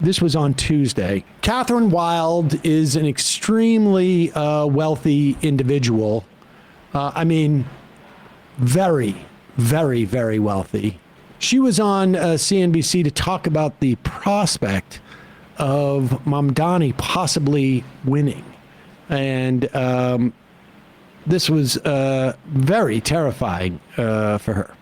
This was on Tuesday. Catherine Wild is an extremely wealthy individual. I mean, very, very, very wealthy. She was on CNBC to talk about the prospect of Mamdani possibly winning. And this was very terrifying for her.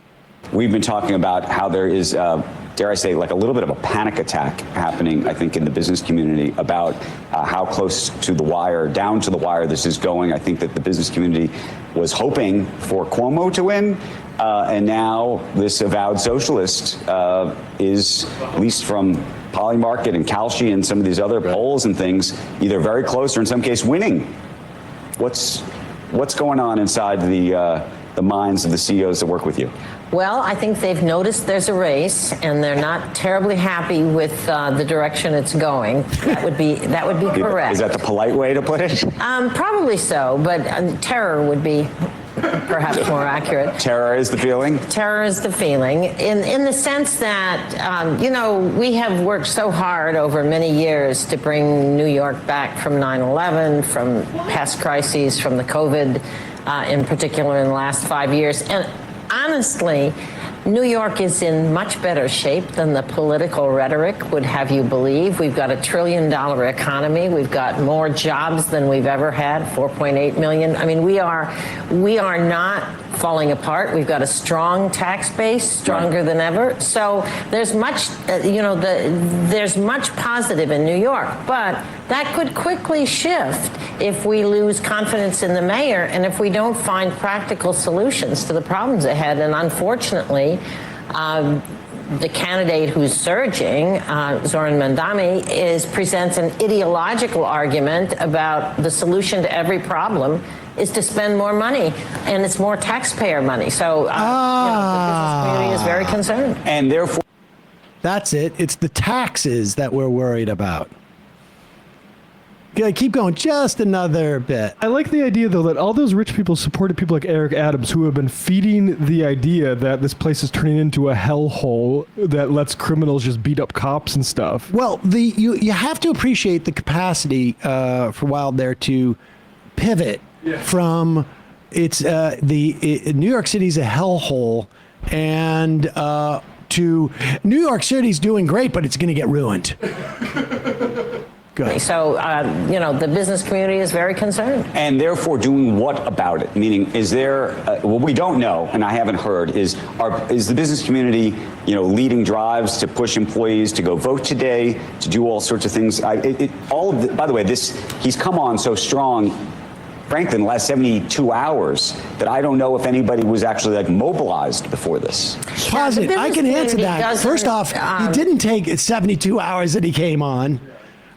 We've been talking about how there is, dare I say, like a little bit of a panic attack happening, I think, in the business community about how close to the wire, down to the wire this is going. I think that the business community was hoping for Cuomo to win. And now this avowed socialist is, at least from Polymarket and Kalshi and some of these other polls and things, either very close or in some case winning. What's going on inside the minds of the CEOs that work with you? Well, I think they've noticed there's a race, and they're not terribly happy with the direction it's going. That would be correct. Is that the polite way to put it? Probably so, but terror would be perhaps more accurate. Terror is the feeling? Terror is the feeling, in the sense that, we have worked so hard over many years to bring New York back from 9/11, from past crises, from the COVID, in particular in the last 5 years. And honestly, New York is in much better shape than the political rhetoric would have you believe. We've got $1 trillion economy. We've got more jobs than we've ever had, 4.8 million. I mean, we are not falling apart. We've got a strong tax base, stronger than ever. So there's much, there's much positive in New York, but that could quickly shift if we lose confidence in the mayor and if we don't find practical solutions to the problems ahead. And unfortunately, the candidate who's surging, Zohran Mamdani, presents an ideological argument about the solution to every problem is to spend more money, and it's more taxpayer money. So the business community is very concerned. And therefore, that's it. It's the taxes that we're worried about. Keep going just another bit. I like the idea, though, that all those rich people supported people like Eric Adams, who have been feeding the idea that this place is turning into a hellhole that lets criminals just beat up cops and stuff. Well, you have to appreciate the capacity for Wild there to pivot from New York City's a hellhole and to New York City's doing great, but it's going to get ruined. Good. So, the business community is very concerned. And therefore doing what about it? Meaning, is there, what we don't know, and I haven't heard, is the business community, leading drives to push employees to go vote today, to do all sorts of things? By the way, he's come on so strong, frankly, in the last 72 hours, that I don't know if anybody was actually mobilized before this. Posit, I can answer that. First off, he didn't take 72 hours that he came on.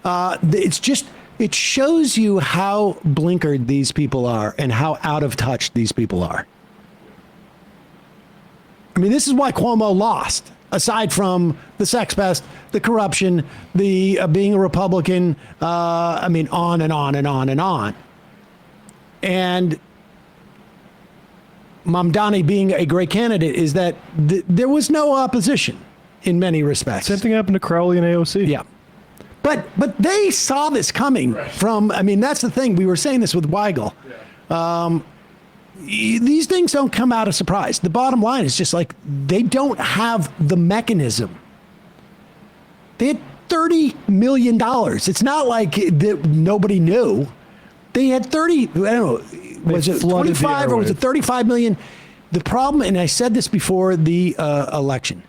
It shows you how blinkered these people are and how out of touch these people are. I mean, this is why Cuomo lost, aside from the sex pest, the corruption, the being a Republican, on and on and on and on. And Mamdani being a great candidate is that there was no opposition in many respects. Same thing happened to Crowley and AOC. Yeah. But they saw this coming from, that's the thing. We were saying this with Weigel. These things don't come out of surprise. The bottom line is just they don't have the mechanism. They had $30 million. It's not like nobody knew. They had 30, I don't know, was it 25 or was it 35 million? The problem, and I said this before the election,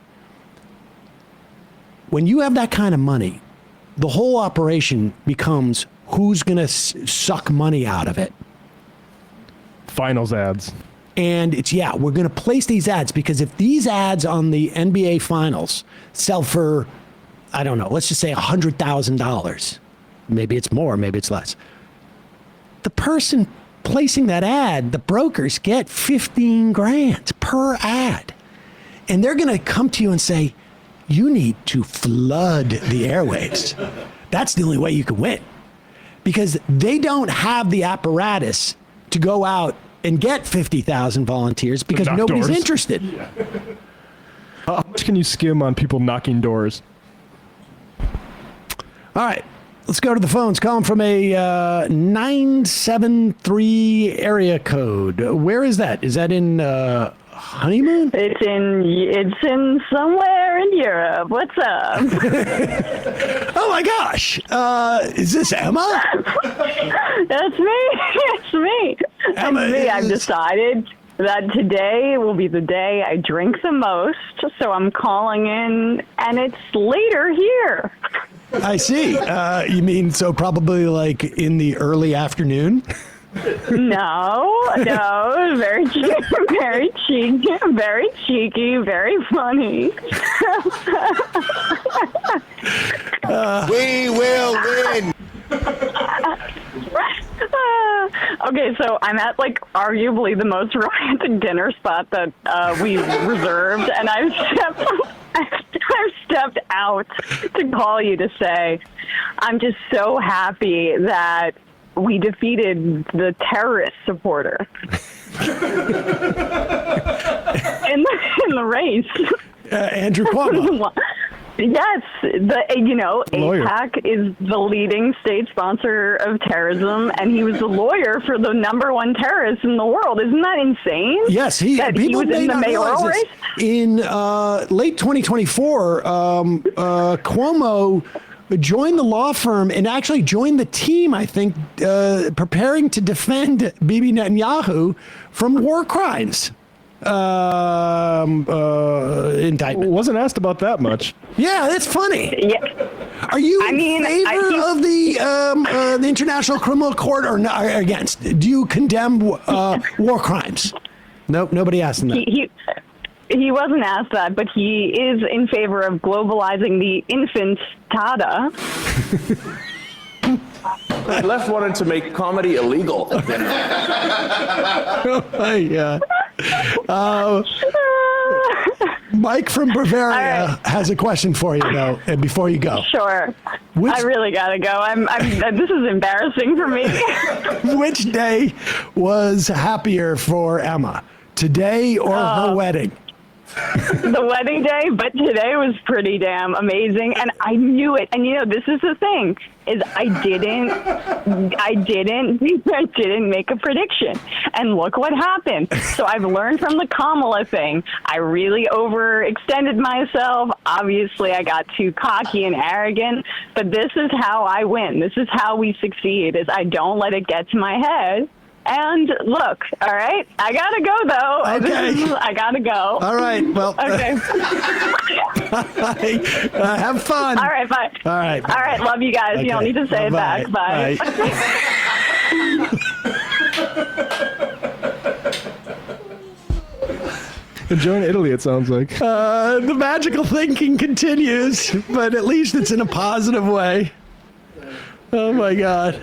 when you have that kind of money, the whole operation becomes who's going to suck money out of it. Finals ads. And we're going to place these ads because if these ads on the NBA Finals sell for, I don't know, let's just say $100,000. Maybe it's more, maybe it's less. The person placing that ad, the brokers get 15 grand per ad. And they're going to come to you and say, you need to flood the airwaves. That's the only way you can win. Because they don't have the apparatus to go out and get 50,000 volunteers because nobody's interested. Yeah. How much can you skim on people knocking doors? All right. Let's go to the phones. Calling from a 973 area code. Where is that? Is that in Honeymoon? It's in somewhere in Europe. What's up? Oh my gosh. Is this Emma? That's me. It's me. Emma It's me. I've is- decided that today will be the day I drink the most, so I'm calling in, and it's later here. I see. You mean so probably like in the early afternoon? No, very cheeky, very funny. We will win. Okay, so I'm at like arguably the most romantic dinner spot that we've reserved, and I've stepped out to call you to say I'm just so happy that we defeated the terrorist supporter in the race. Andrew Cuomo. Yes, Lawyer. AIPAC is the leading state sponsor of terrorism, and he was the lawyer for the /1 terrorist in the world. Isn't that insane? Yes, he That he people was may in the not realize mayoral this. race. In late 2024, Cuomo joined the law firm and actually joined the team, I think, preparing to defend Bibi Netanyahu from war crimes indictment. Wasn't asked about that much. Yeah, that's funny. Yeah. Are you I mean, in favor I think- of the International Criminal Court or against? Do you condemn war crimes? Nope, nobody asked him that. He wasn't asked that, but he is in favor of globalizing the infantada. The left wanted to make comedy illegal. Yeah. Mike from Bavaria All right. has a question for you, though, and before you go. Sure. Which- I really gotta go. This is embarrassing for me. Which day was happier for Emma? Today or her wedding? The wedding day, but today was pretty damn amazing, and I knew it. And this is the thing: is I didn't make a prediction, and look what happened. So I've learned from the Kamala thing. I really overextended myself. Obviously, I got too cocky and arrogant. But this is how I win. This is how we succeed: is I don't let it get to my head. And look, all right, I gotta go though. Okay. I gotta go. All right. Well, Okay. have fun. All right, bye. All right. All right, love you guys. You don't Okay. need to say it Bye-bye. back. Bye. Enjoying Italy, it sounds like. The magical thinking continues, but at least it's in a positive way. Oh my God.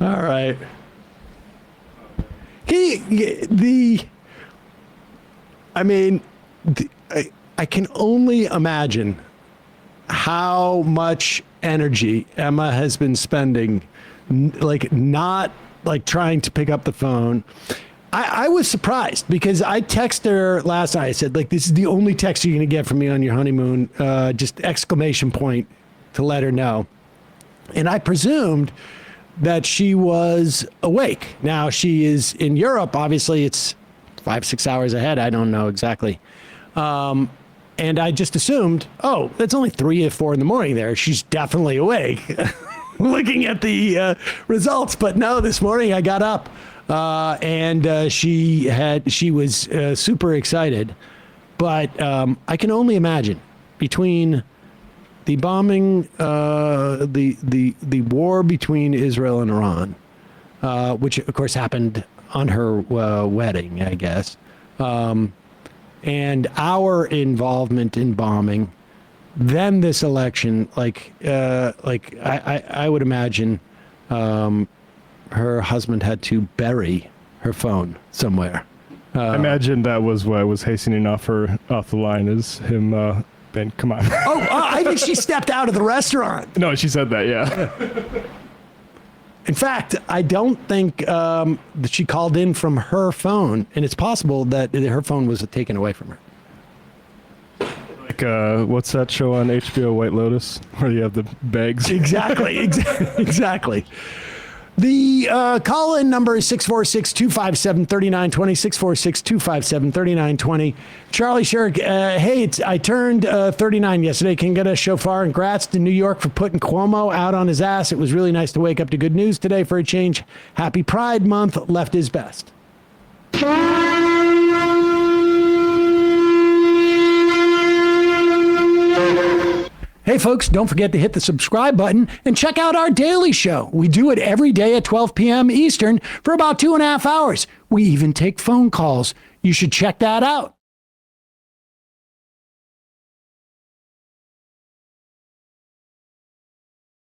All right. I can only imagine how much energy Emma has been spending, not trying to pick up the phone. I was surprised because I texted her last night. I said, this is the only text you're going to get from me on your honeymoon, just exclamation point to let her know. And I presumed that she was awake. Now she is in Europe. Obviously, it's 5-6 hours ahead. I don't know exactly. And I just assumed, that's only 3 or 4 in the morning there. She's definitely awake looking at the results. But no, this morning I got up and she was super excited. But I can only imagine between the bombing, the war between Israel and Iran, which of course happened on her wedding, I guess, and our involvement in bombing, then this election, I would imagine her husband had to bury her phone somewhere. I imagine that was what was hastening off the line is him. Ben, come on. I think she stepped out of the restaurant. No, she said that, yeah. In fact, I don't think that she called in from her phone, and it's possible that her phone was taken away from her. like what's that show on HBO, White Lotus, where you have the bags? Exactly. Exactly. The call-in number is 646-257-3920, 646-257-3920. Charlie Shirk, hey, I turned 39 yesterday. Can get a shofar. Congrats to New York for putting Cuomo out on his ass. It was really nice to wake up to good news today for a change. Happy Pride Month. Left is best. Hey, folks, don't forget to hit the subscribe button and check out our daily show. We do it every day at 12 p.m. Eastern for about 2.5 hours. We even take phone calls. You should check that out.